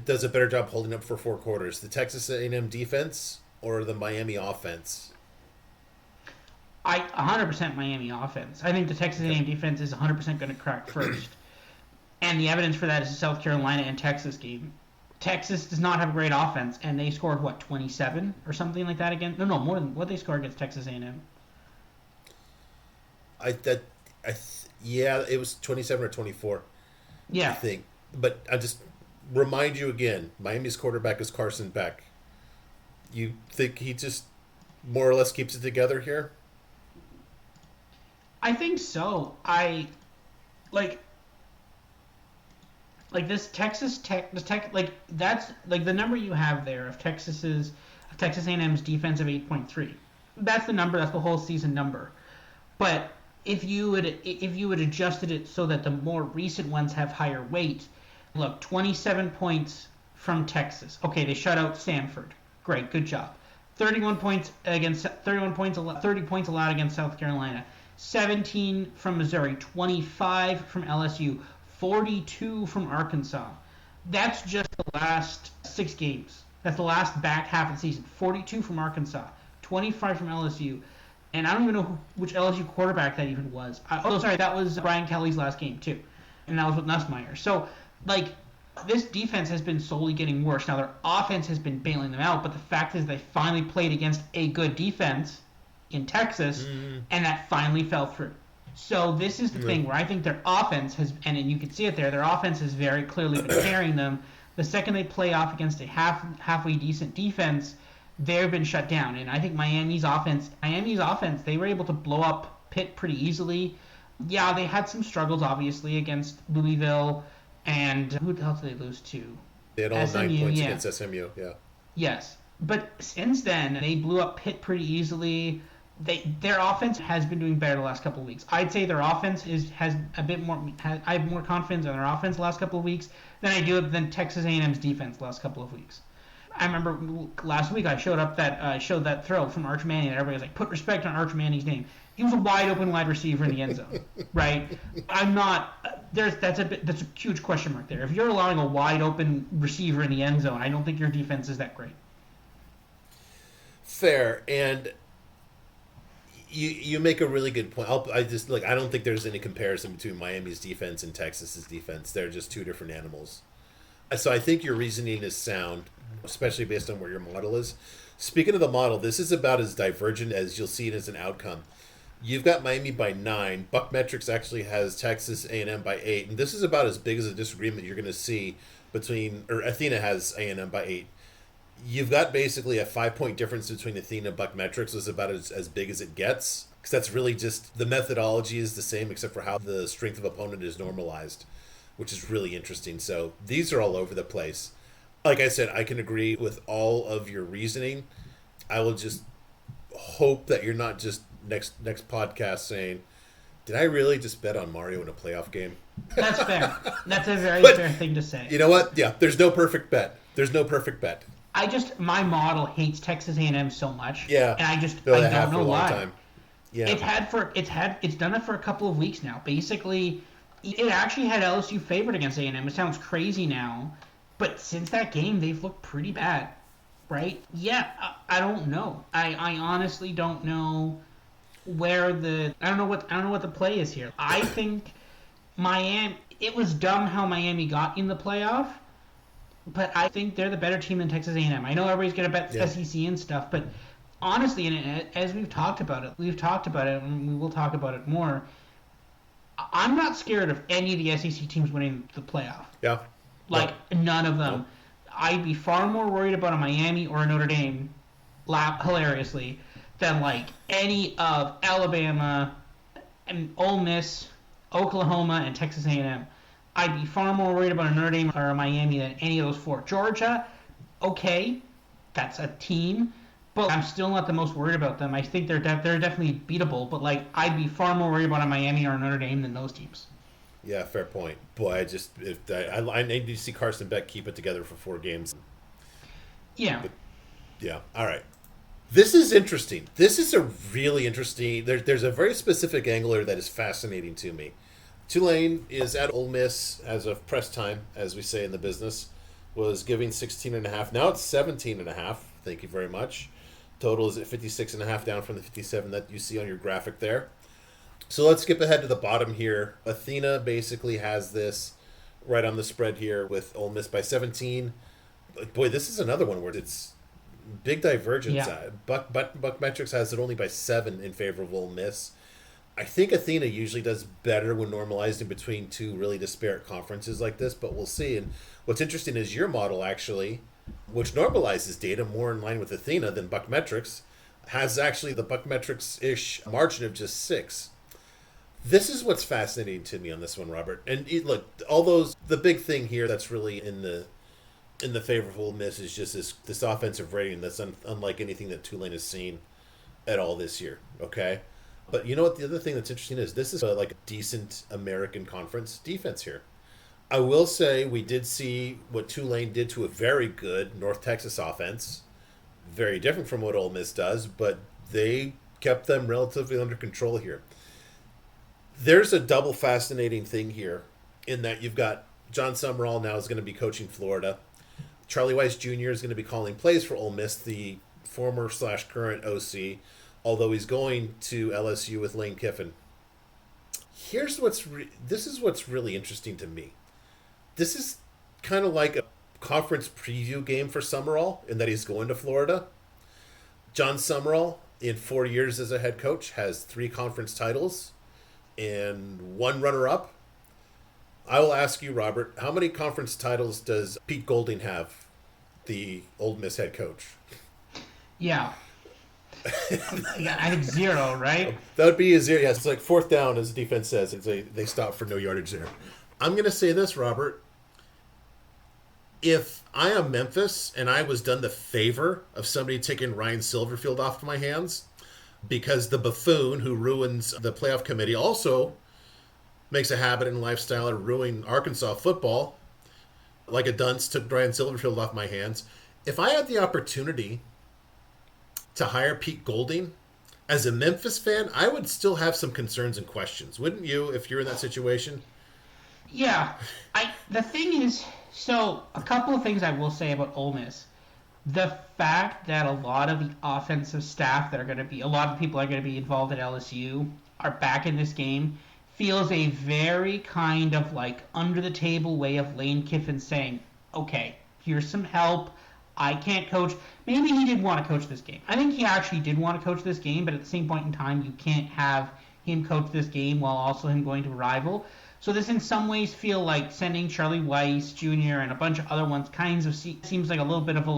does a better job holding up for 4 quarters, the Texas A&M defense or the Miami offense? 100% Miami offense. I think the Texas A&M defense is 100% going to crack first. And the evidence for that is the South Carolina and Texas game. Texas does not have a great offense, and they scored, 27 or something like that again? No, more than what they scored against Texas A&M. Yeah, it was 27 or 24. Yeah. I think. But I just remind you again, Miami's quarterback is Carson Beck. You think he just more or less keeps it together here? I think so. I like this Texas Tech, this Tech, like that's like the number you have there of Texas A&M's defense of 8.3. That's the number. That's the whole season number. But if you had adjusted it so that the more recent ones have higher weight, look, 27 points from Texas. Okay, they shut out Stanford. Great, good job. 30 points allowed against South Carolina. 17 from Missouri, 25 from LSU, 42 from Arkansas. That's just the last 6 games. That's the last back half of the season. 42 from Arkansas, 25 from LSU. And I don't even know which LSU quarterback that even was. Sorry, that was Brian Kelly's last game, too. And that was with Nussmeier. So, this defense has been slowly getting worse. Now, their offense has been bailing them out, but the fact is they finally played against a good defense in Texas, and that finally fell through. So this is the thing where I think their offense has, and you can see it there, their offense has very clearly been carrying them. The second they play off against a halfway decent defense, they've been shut down. And I think Miami's offense, they were able to blow up Pitt pretty easily. Yeah, they had some struggles, obviously, against Louisville, and who else did they lose to? They had all SMU, 9 points against SMU, yeah. Yes. But since then, they blew up Pitt pretty easily. Their offense has been doing better the last couple of weeks. I'd say their offense has a bit more. I have more confidence in their offense the last couple of weeks than Texas A&M's defense the last couple of weeks. I remember last week I showed that throw from Arch Manning and everybody was like, put respect on Arch Manning's name. He was a wide open wide receiver in the end zone, right? I'm not. That's a huge question mark there. If you're allowing a wide open receiver in the end zone, I don't think your defense is that great. Fair, and you make a really good point. I don't think there's any comparison between Miami's defense and Texas's defense. They're just two different animals. So I think your reasoning is sound, especially based on where your model is. Speaking of the model, this is about as divergent as you'll see it as an outcome. You've got Miami by 9. BuckMetrics actually has Texas A&M by 8, and this is about as big as a disagreement you're going to see Athena has A&M by 8. You've got basically a 5-point difference between Athena and BuckMetrics is about as big as it gets, because that's really just the methodology is the same except for how the strength of opponent is normalized, which is really interesting. So these are all over the place. Like I said, I can agree with all of your reasoning. I will just hope that you're not just next podcast saying, did I really just bet on Mario in a playoff game? That's fair. That's a very fair thing to say. You know what? Yeah, there's no perfect bet. My model hates Texas A&M so much. Yeah. And I don't know why. Time. Yeah. It's done it for a couple of weeks now. Basically, it actually had LSU favored against A&M. It sounds crazy now, but since that game, they've looked pretty bad, right? Yeah, I don't know. I honestly don't know I don't know what the play is here. I think Miami. It was dumb how Miami got in the playoff, but I think they're the better team than Texas A&M. I know everybody's gonna bet SEC and stuff, but honestly, and as we've talked about it, and we will talk about it more. I'm not scared of any of the SEC teams winning the playoff. Yeah. None of them. No. I'd be far more worried about a Miami or a Notre Dame, hilariously, than any of Alabama and Ole Miss, Oklahoma, and Texas A&M. I'd be far more worried about a Notre Dame or a Miami than any of those four. Georgia, okay, that's a team, but I'm still not the most worried about them. I think they're definitely beatable, but I'd be far more worried about a Miami or a Notre Dame than those teams. Yeah, fair point. Boy, I need to see Carson Beck keep it together for 4 games. Yeah. But, yeah. All right. This is interesting. This is a really interesting. There's a very specific angler that is fascinating to me. Tulane is at Ole Miss as of press time, as we say in the business, was giving 16.5. Now it's 17.5. Thank you very much. Total is at 56.5, down from the 57 that you see on your graphic there. So let's skip ahead to the bottom here. Athena basically has this right on the spread here with Ole Miss by 17. Boy, this is another one where it's big divergence. Yeah. BuckMetrics has it only by 7 in favor of Ole Miss. I think Athena usually does better when normalized in between two really disparate conferences like this, but we'll see. And what's interesting is your model actually which normalizes data more in line with Athena than BuckMetrics, has actually the BuckMetrics-ish margin of just 6. This is what's fascinating to me on this one, Robert. And look, the big thing here that's really in the favor of Ole Miss is just this offensive rating that's unlike anything that Tulane has seen at all this year. Okay, but you know what? The other thing that's interesting is this is like a decent American Conference defense here. I will say we did see what Tulane did to a very good North Texas offense. Very different from what Ole Miss does, but they kept them relatively under control here. There's a double fascinating thing here in that you've got John Summerall now is going to be coaching Florida. Charlie Weiss Jr. is going to be calling plays for Ole Miss, the former/current OC, although he's going to LSU with Lane Kiffin. This is what's really interesting to me. This is kind of like a conference preview game for Summerall in that he's going to Florida. John Summerall, in 4 years as a head coach, has 3 conference titles and 1 runner-up. I will ask you, Robert, how many conference titles does Pete Golding have, the Ole Miss head coach? Yeah. I think 0, right? That would be a 0. Yes, it's like 4th down, as the defense says. They stop for no yardage there. I'm going to say this, Robert. If I am Memphis and I was done the favor of somebody taking Ryan Silverfield off my hands, because the buffoon who ruins the playoff committee also makes a habit and lifestyle of ruining Arkansas football, like a dunce took Ryan Silverfield off my hands. If I had the opportunity to hire Pete Golding, as a Memphis fan, I would still have some concerns and questions. Wouldn't you, if you're in that situation? Yeah. The thing is, so a couple of things I will say about Ole Miss. The fact that a lot of the offensive staff a lot of people are going to be involved at LSU are back in this game feels a very kind of like under the table way of Lane Kiffin saying, okay, here's some help. I can't coach. Maybe he did want to coach this game. I think he actually did want to coach this game, but at the same point in time, you can't have him coach this game while also him going to a rival. So this in some ways feel like sending Charlie Weiss Jr. and a bunch of other ones kinds of seems like a little bit of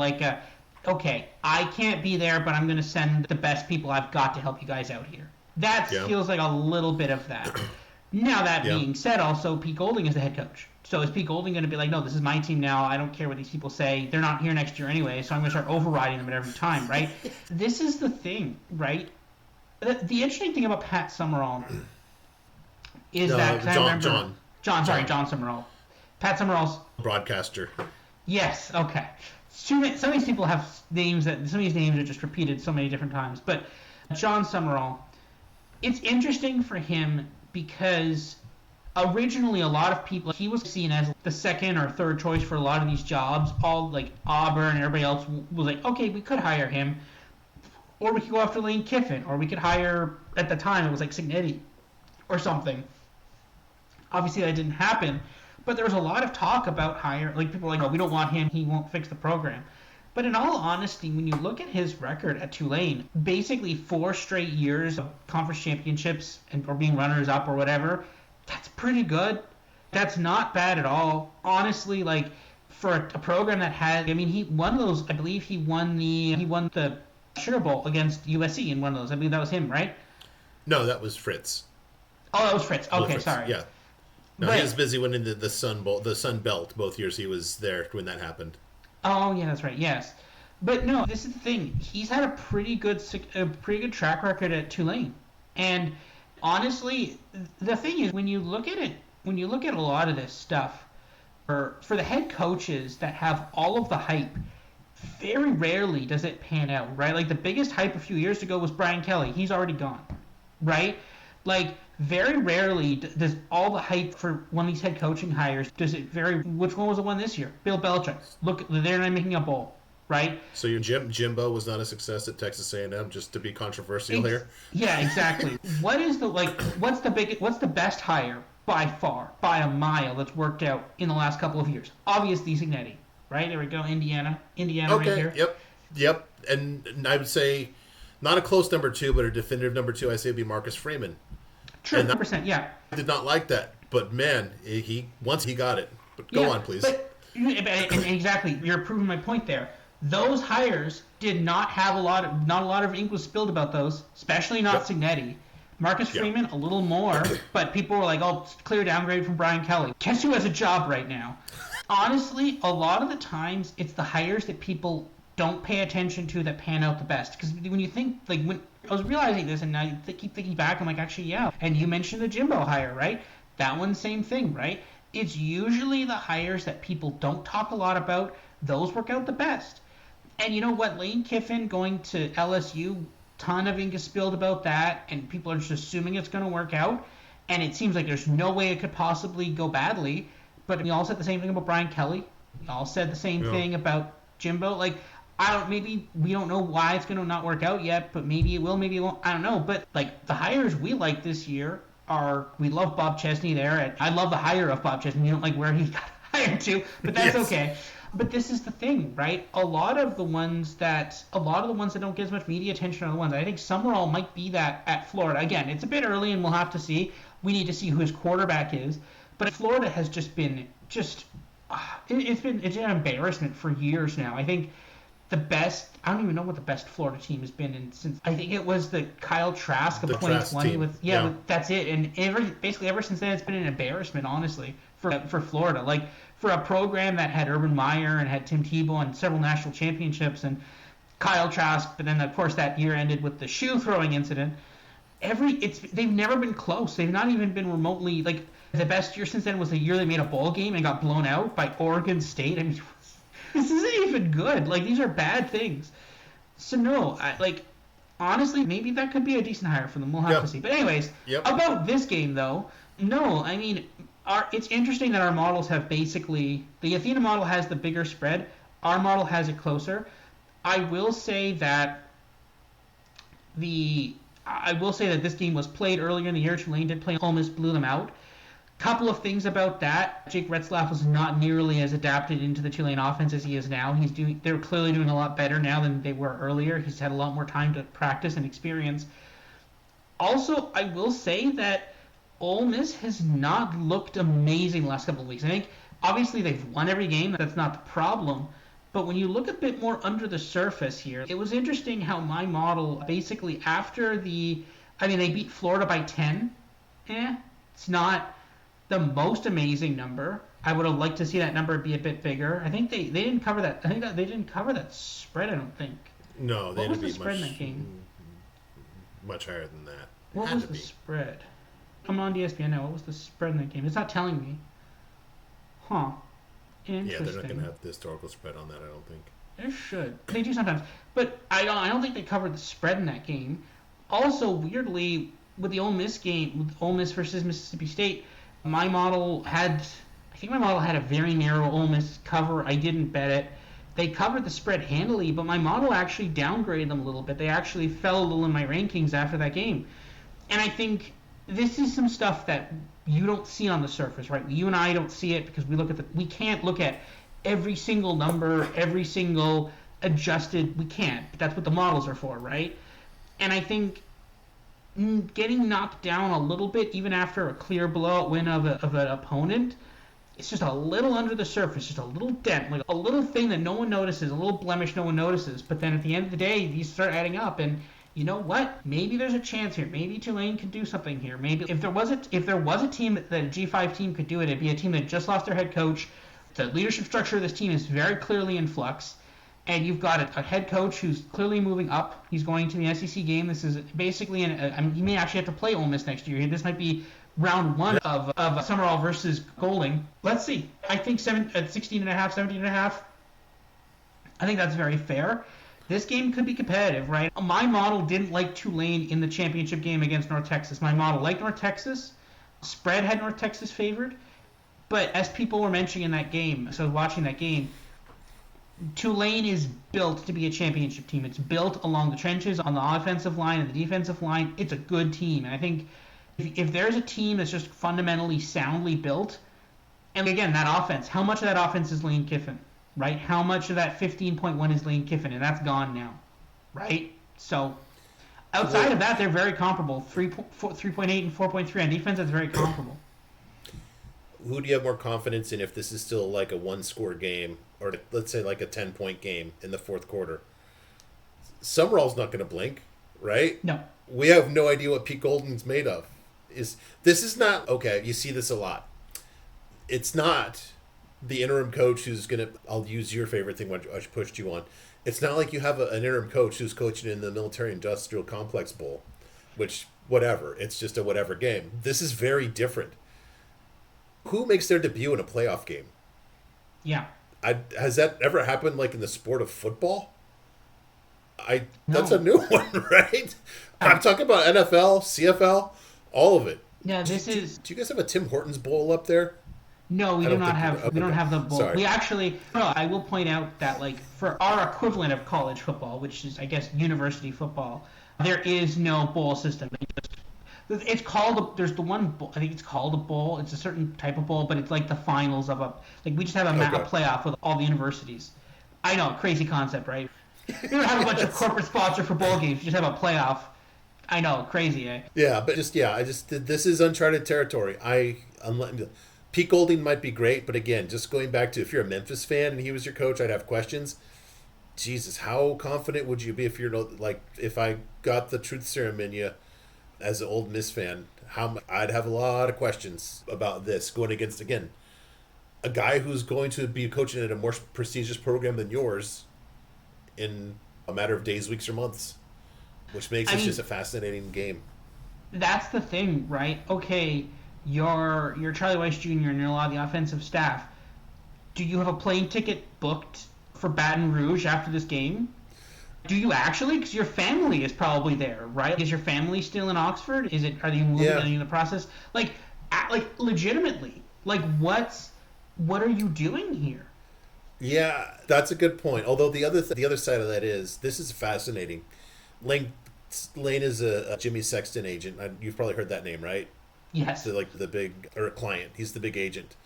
okay, I can't be there, but I'm going to send the best people I've got to help you guys out here. That feels like a little bit of that. Now that being said, also Pete Golding is the head coach. So is Pete Golding going to be like, no, this is my team now. I don't care what these people say. They're not here next year anyway, so I'm going to start overriding them at every time, right? This is the thing, right? The interesting thing about Pat Summerall is that John Summerall. Pat Summerall's broadcaster. Yes, okay. Some of these people have names some of these names are just repeated so many different times. But John Summerall, it's interesting for him because originally a lot of people, he was seen as the second or third choice for a lot of these jobs. All like Auburn and everybody else was like, okay, we could hire him. Or we could go after Lane Kiffin. Or we could hire, at the time, it was like Cignetti or something. Obviously that didn't happen. But there was a lot of talk about people were like, oh, we don't want him, he won't fix the program. But in all honesty, when you look at his record at Tulane, basically 4 straight years of conference championships or being runners-up or whatever, that's pretty good. That's not bad at all. Honestly, like, for a program that had, he won those, I believe he won the Sugar Bowl against USC in one of those. I believe that was him, right? No, that was Fritz. Oh, that was Fritz. Okay, Fritz. Sorry. Yeah. No, he was busy winning the Sun Belt both years he was there when that happened. Oh yeah, that's right. Yes, but no, this is the thing. He's had a pretty good track record at Tulane, and honestly, the thing is when you look at a lot of this stuff, for the head coaches that have all of the hype, very rarely does it pan out, right? Like the biggest hype a few years ago was Brian Kelly. He's already gone, right? Like very rarely does all the hype for one of these head coaching hires which one was the one this year? Bill Belichick. Look, they're not making a bowl, right? So your Jimbo was not a success at Texas A&M, just to be controversial here. Yeah, exactly. What's the best hire by far, by a mile, that's worked out in the last couple of years? Obviously Cignetti, right? There we go, Indiana okay, right here. Yep. And I would say not a close number 2, but a definitive number 2. I say would be Marcus Freeman. True, 100%, yeah. I did not like that, but man, once he got it. But go on, please. And exactly, you're proving my point there. Those hires did not have not a lot of ink was spilled about those, especially not Signetti. Marcus Freeman, a little more, but people were like, oh, clear downgrade from Brian Kelly. Guess who has a job right now? Honestly, a lot of the times, it's the hires that people don't pay attention to that pan out the best. Because when you think, like, when I was realizing this, and now I keep thinking back, I'm like, actually, yeah. And you mentioned the Jimbo hire, right? That one, same thing, right? It's usually the hires that people don't talk a lot about. Those work out the best. And you know what? Lane Kiffin going to LSU, ton of ink is spilled about that, and people are just assuming it's going to work out. And it seems like there's no way it could possibly go badly. But we all said the same thing about Brian Kelly. We all said the same thing about Jimbo. Like, maybe we don't know why it's going to not work out yet, but maybe it will, maybe it won't. I don't know. But, like, the hires we like this year we love Bob Chesney there. I love the hire of Bob Chesney. You don't like where he got hired to, but that's okay. But this is the thing, right? A lot of the ones that don't get as much media attention are the ones. I think Summerall might be that at Florida. Again, it's a bit early, and we'll have to see. We need to see who his quarterback is. But Florida has just been it's an embarrassment for years now. I think the best, I don't even know what the best Florida team has been in since, I think it was the Kyle Trask of 2020 with that's it. And basically ever since then, it's been an embarrassment, honestly, for Florida. Like, for a program that had Urban Meyer and had Tim Tebow and several national championships and Kyle Trask, but then of course that year ended with the shoe throwing incident. They've never been close. They've not even been remotely, like, the best year since then was the year they made a bowl game and got blown out by Oregon State. I mean, this isn't even good. Like, these are bad things. So no, honestly, maybe that could be a decent hire for them. We'll have to see. But anyways, about this game though, no, I mean, it's interesting that our models have basically, the Athena model has the bigger spread. Our model has it closer. I will say that this game was played earlier in the year. Tulane did play. Ole Miss blew them out. Couple of things about that. Jake Retzlaff was not nearly as adapted into the Tulane offense as he is now. They're clearly doing a lot better now than they were earlier. He's had a lot more time to practice and experience. Also, I will say that Ole Miss has not looked amazing the last couple of weeks. I think, obviously, they've won every game. That's not the problem. But when you look a bit more under the surface here, it was interesting how my model, basically after they beat Florida by 10. It's not the most amazing number. I would have liked to see that number be a bit bigger. I think they didn't cover that. I think that they didn't cover that spread, I don't think. No, they didn't. What was the spread in that game? Much higher than that. What was the spread? I'm on ESPN now. What was the spread in that game? It's not telling me. Huh. Interesting. Yeah, they're not going to have the historical spread on that, I don't think. They should. They do sometimes. But I don't think they covered the spread in that game. Also, weirdly, with the Ole Miss game, with Ole Miss versus Mississippi State, my model had a very narrow Ole Miss cover. I didn't bet it. They covered the spread handily, but my model actually downgraded them a little bit. They actually fell a little in my rankings after that game. And I think this is some stuff that you don't see on the surface, right? You and I don't see it because we can't look at every single number, every single adjusted. We can't. But that's what the models are for, right? And I think getting knocked down a little bit, even after a clear blowout win of an opponent, it's just a little under the surface, just a little dent, like a little thing that no one notices, a little blemish no one notices. But then at the end of the day, these start adding up, and you know what? Maybe there's a chance here. Maybe Tulane can do something here. Maybe if there was a team that a G5 team could do it, it'd be a team that just lost their head coach. The leadership structure of this team is very clearly in flux. And you've got a head coach who's clearly moving up. He's going to the SEC game. This is basically he may actually have to play Ole Miss next year. This might be round one of Summerall versus Golding. Let's see. I think 16.5, 17.5. I think that's very fair. This game could be competitive, right? My model didn't like Tulane in the championship game against North Texas. My model liked North Texas. Spread had North Texas favored. But as people were mentioning in that game, so I was watching that game, Tulane is built to be a championship team. It's built along the trenches, on the offensive line and the defensive line. It's a good team. And I think if there's a team that's just fundamentally soundly built, and again, that offense, how much of that offense is Lane Kiffin, right? How much of that 15.1 is Lane Kiffin? And that's gone now, right? So outside of that, they're very comparable. 3.8 and 4.3 on defense, that's very comparable. who do you have more confidence in if this is still like a one-score game, or let's say like a 10-point game in the fourth quarter? Summerall's not going to blink, right? No. We have no idea what Pete Golden's made of. This is not okay? You see this a lot. It's not the interim coach who's going to. I'll use your favorite thing, what I pushed you on. It's not like you have an interim coach who's coaching in the military-industrial complex bowl, which whatever. It's just a whatever game. This is very different. Who makes their debut in a playoff game? Yeah. Has that ever happened like in the sport of football? No. That's a new one, right? I'm talking about NFL, CFL, all of it. Yeah, Do you guys have a Tim Hortons bowl up there? No, we do not have. We don't have the bowl. Sorry. We actually. No, I will point out that like for our equivalent of college football, which is I guess university football, there is no bowl system. It's called. There's the one bowl. I think it's called a bowl. It's a certain type of bowl, but it's like the finals of a. Like we just have a playoff with all the universities. I know, crazy concept, right? You don't have a bunch of corporate sponsor for bowl games. You just have a playoff. I know, crazy, eh? Yeah, but this is uncharted territory. Pete Golding might be great, but again, just going back to if you're a Memphis fan and he was your coach, I'd have questions. Jesus, how confident would you be if if I got the truth serum in you as an Ole Miss fan? I'd have a lot of questions about this going against, again, a guy who's going to be coaching at a more prestigious program than yours in a matter of days, weeks, or months, which makes this just a fascinating game. That's the thing, right? Okay, you're Charlie Weiss Jr. and you're a lot of the offensive staff. Do you have a plane ticket booked for Baton Rouge after this game? Do you actually? Because your family is probably there, right? Is your family still in Oxford? Are you moving? Are you in the process? Like legitimately, what are you doing here? Yeah, that's a good point. Although the other side of that is, this is fascinating. Lane is a Jimmy Sexton agent. You've probably heard that name, right? Yes. The big client. He's the big agent.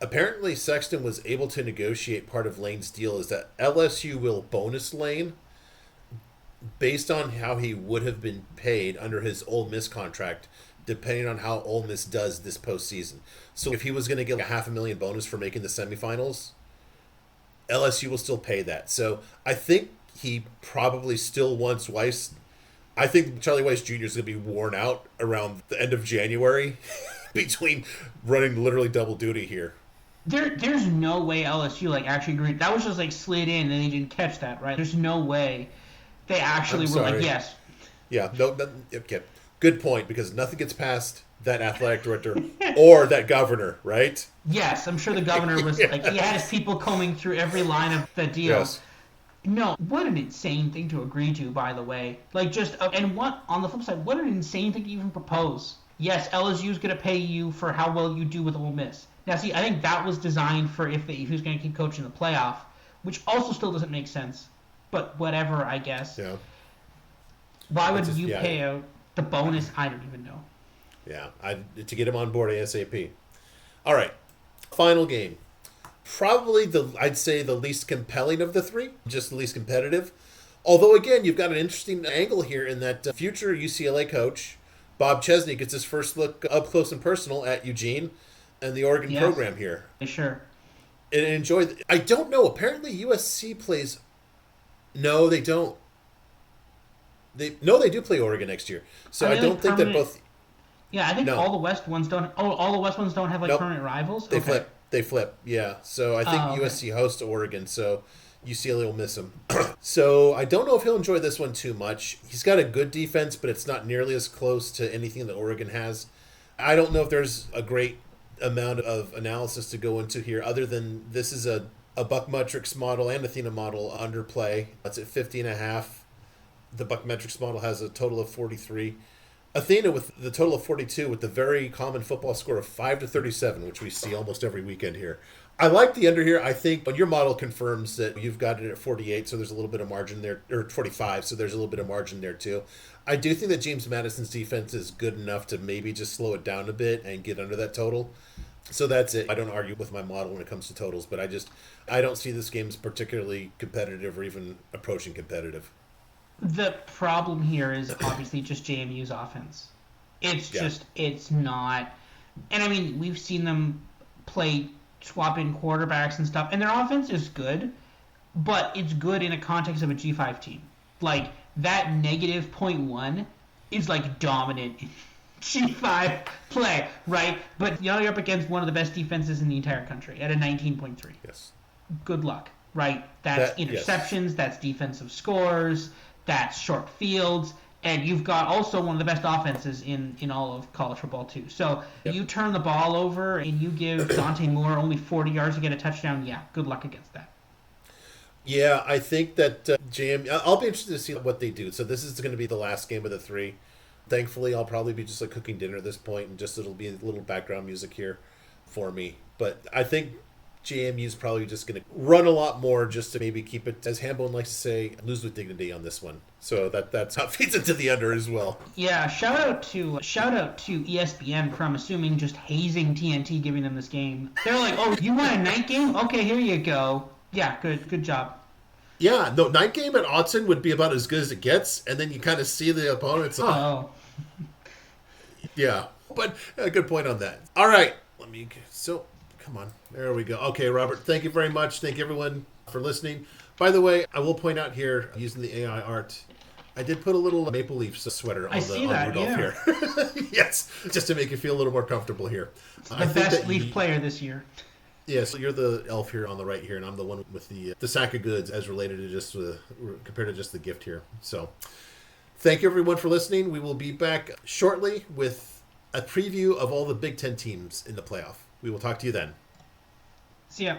Apparently, Sexton was able to negotiate part of Lane's deal is that LSU will bonus Lane based on how he would have been paid under his Ole Miss contract, depending on how Ole Miss does this postseason. So if he was going to get a $500,000 bonus for making the semifinals, LSU will still pay that. So I think he probably still wants Weiss. I think Charlie Weiss Jr. is going to be worn out around the end of January between running literally double duty here. There's no way LSU actually agreed. That was just slid in and they didn't catch that, right? There's no way they actually were like, yes. Yeah, no, okay. Good point, because nothing gets past that athletic director or that governor, right? Yes, I'm sure the governor was he had his people combing through every line of the deal. Yes. No, what an insane thing to agree to, by the way. And what, on the flip side, what an insane thing to even propose. Yes, LSU's going to pay you for how well you do with Ole Miss. Now, see, I think that was designed for if he was going to keep coaching the playoff, which also still doesn't make sense. But whatever, I guess. Yeah. Why would you pay out the bonus? I don't even know. Yeah, to get him on board ASAP. All right, final game. Probably I'd say the least compelling of the three, just the least competitive. Although, again, you've got an interesting angle here in that future UCLA coach, Bob Chesney, gets his first look up close and personal at Eugene and the Oregon program here. Sure. And enjoy. I don't know. Apparently, USC plays. No, they don't. They do play Oregon next year. So I don't think that both. Yeah, I think all the West ones don't. Oh, all the West ones don't have permanent rivals. They flip. Yeah. So I think USC hosts Oregon. So UCLA will miss him. So I don't know if he'll enjoy this one too much. He's got a good defense, but it's not nearly as close to anything that Oregon has. I don't know if there's a great amount of analysis to go into here, other than this is a BuckMetrics model and Athena model under play. It's at 50.5. The BuckMetrics model has a total of 43. Athena with the total of 42 with the very common football score of 5-37, which we see almost every weekend here. I like the under here. I think, but your model confirms that you've got it at 48, so there's a little bit of margin there, or 45, so there's a little bit of margin there too. I do think that James Madison's defense is good enough to maybe just slow it down a bit and get under that total. So that's it. I don't argue with my model when it comes to totals, but I don't see this game as particularly competitive or even approaching competitive. The problem here is obviously just JMU's offense. It's not. And I mean, we've seen them play swap in quarterbacks and stuff, and their offense is good, but it's good in a context of a G5 team. Like that negative -0.1 is like dominant in G5 play, right? But you're up against one of the best defenses in the entire country at a 19.3. Yes. Good luck, right? That's interceptions, yes. That's defensive scores, that's short fields, and you've got also one of the best offenses in all of college football too. So you turn the ball over and you give Dante Moore only 40 yards to get a touchdown, yeah, good luck against that. Yeah, I think that I'll be interested to see what they do. So this is going to be the last game of the 3. Thankfully, I'll probably be just like cooking dinner at this point, and just it'll be a little background music here for me. But I think JMU's probably just going to run a lot more just to maybe keep it, as Hambone likes to say, lose with dignity on this one. So that's how it feeds into the under as well. Yeah, shout out to ESPN for, I'm assuming, just hazing TNT, giving them this game. They're like, oh, you want a night game? Okay, here you go. Yeah, good job. Yeah, no, night game at Autzen would be about as good as it gets, and then you kind of see the opponents. Oh. Yeah, but a good point on that. All right, come on. There we go. Okay, Robert, thank you very much. Thank you, everyone, for listening. By the way, I will point out here, using the AI art, I did put a little Maple Leafs sweater on Rudolph here. Yes, just to make you feel a little more comfortable here. The best Leaf player this year. Yeah, so you're the elf here on the right here, and I'm the one with the sack of goods as related to just compared to just the gift here. So thank you, everyone, for listening. We will be back shortly with a preview of all the Big Ten teams in the playoff. We will talk to you then. See ya.